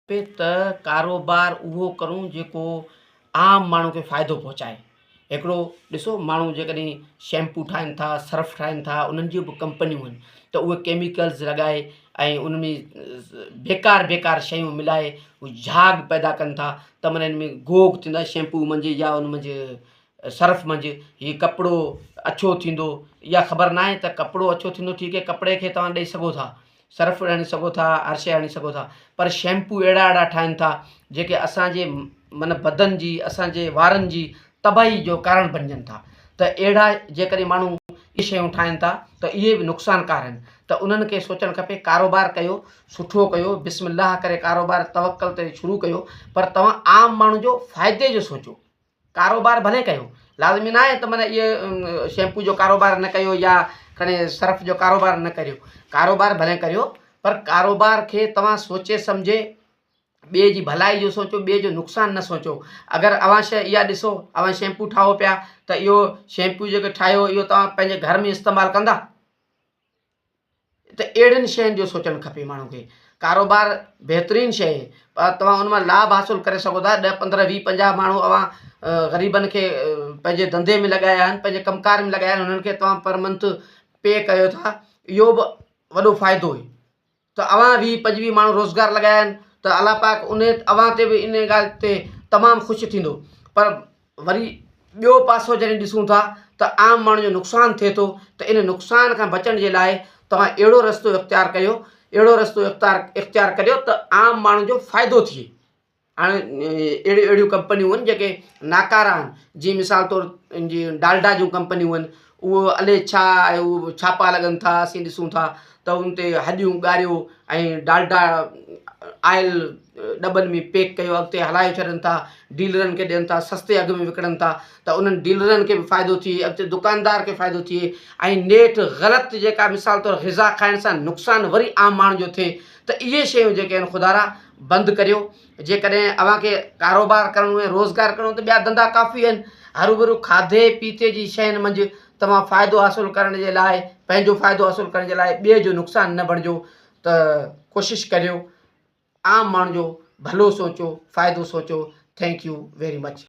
पे त कारोबार उहो करूं जेको आम माण्हू खे फ़ाइदो पहुचाए। हिकिड़ो ॾिसो माण्हू जेकॾहिं शैम्पू ठाहिनि था, सर्फ ठाहिनि था, उन्हनि जूं बि कंपनियूं आहिनि त उहे केमिकल्स लॻाए ऐं उन में बेकार शयूं मिलाए उहे झाग पैदा कनि था त माना इन में घोघ थींदा शैम्पू मंझि या उन मंझि सर्फ मंझि हीउ कपिड़ो अछो थींदो इहा ख़बर न आहे त कपिड़ो अछो थींदो ठीकु आहे, कपिड़े खे तव्हां ॾेई सघो था, सर्फ हणी सघो था, हर शइ हणी सघो था, पर शैम्पू अहिड़ा ठाहिनि था जेके असांजे मन बदन जी, असांजे वारनि जी तबाही जो कारण बणिजनि था। त अहिड़ा जेकॾहिं माण्हू इहे शयूं ठाहिनि था त इहे बि नुक़सानकार आहिनि। त उन्हनि खे सोचणु खपे कारोबार कयो, सुठो कयो, बिस्मिल्लाह करे कारोबार तवक्कल ते शुरू कयो, पर तव्हां आम माण्हू जो फ़ाइदे जो सोचो। कारोबार भले कयो, लाज़मी न आहे त माना इहे शैम्पू जो कारोबार न कयो या खणे सर्फ जो कारोबार न करियो। कारोबार भले करियो, पर कारोबार खे तव्हां सोचे सम्झे ॿिए जी भलाई जो सोचो, ॿिए जो नुक़सानु न सोचो। अगरि अव्हां शइ इहा ॾिसो, अव्हां शैम्पू ठाहो पिया त इहो शैम्पू जेको ठाहियो इहो तव्हां पंहिंजे घर में इस्तेमालु कंदा? त अहिड़ियुनि शयुनि जो सोचणु खपे माण्हू खे। कारोबार बहितरीनु शइ आहे, पर तव्हां उन मां लाभ हासिलु करे सघो था। 10, 15, 20, 50 माण्हू अव्हां ग़रीबनि खे पंहिंजे धंधे में लॻाया आहिनि, पंहिंजे कमकार में लॻाया आहिनि, हुननि खे तव्हां पर मंथ पे कयो था, इहो बि वॾो फ़ाइदो आहे। त अव्हां 20, 25 माण्हू रोज़गार लॻाया आहिनि त अलाह पाक उन अव्हां ते बि इन ॻाल्हि ते तमामु ख़ुशि थींदो। पर वरी ॿियो पासो जॾहिं ॾिसूं था त आम माण्हू जो नुक़सानु थिए थो, त इन नुक़सान खां बचण जे लाइ तव्हां अहिड़ो रस्तो इख़्तियार कयो, अहिड़ो रस्तो इख़्तियार करियो त आम माण्हू जो फ़ाइदो थिए। हाणे अहिड़ियूं कंपनियूं आहिनि जेके नाकारा आहिनि, जीअं मिसाल तौरु जीअं डालडा जूं कंपनियूं आहिनि, उहो अलाए छा आहे, उहो छापा लॻनि था, असीं ॾिसूं था त उन ते हॾियूं ॻारियूं ऐं डालडा आयल डॿनि में पैक कयो अॻिते हलाए छॾनि था, डीलरनि खे ॾियनि था, सस्ते अघ में विकिणनि था, त उन्हनि डीलरनि खे बि फ़ाइदो थिए, अॻिते दुकानदार खे फ़ाइदो थिए। ऐं नेठि ग़लति जेका मिसाल तौरु ग़िज़ा खाइण सां नुक़सानु वरी आम माण्हू जो थिए, त इहे शयूं जेके आहिनि ख़ुदारा बंदि करियो। जेकॾहिं अव्हांखे कारोबार करिणो आहे, रोज़गार करिणो त ॿिया धंधा काफ़ी आहिनि। हरू भरू खाधे पीते जी शयुनि मंझि तव्हां फ़ाइदो हासिलु करण जे लाइ, पंहिंजो फ़ाइदो हासिलु करण जे लाइ ॿिए जो नुक़सानु न बणिजो। त कोशिशि करियो, आम माण्हू जो भलो सोचो, फ़ाइदो सोचो। Thank U very much.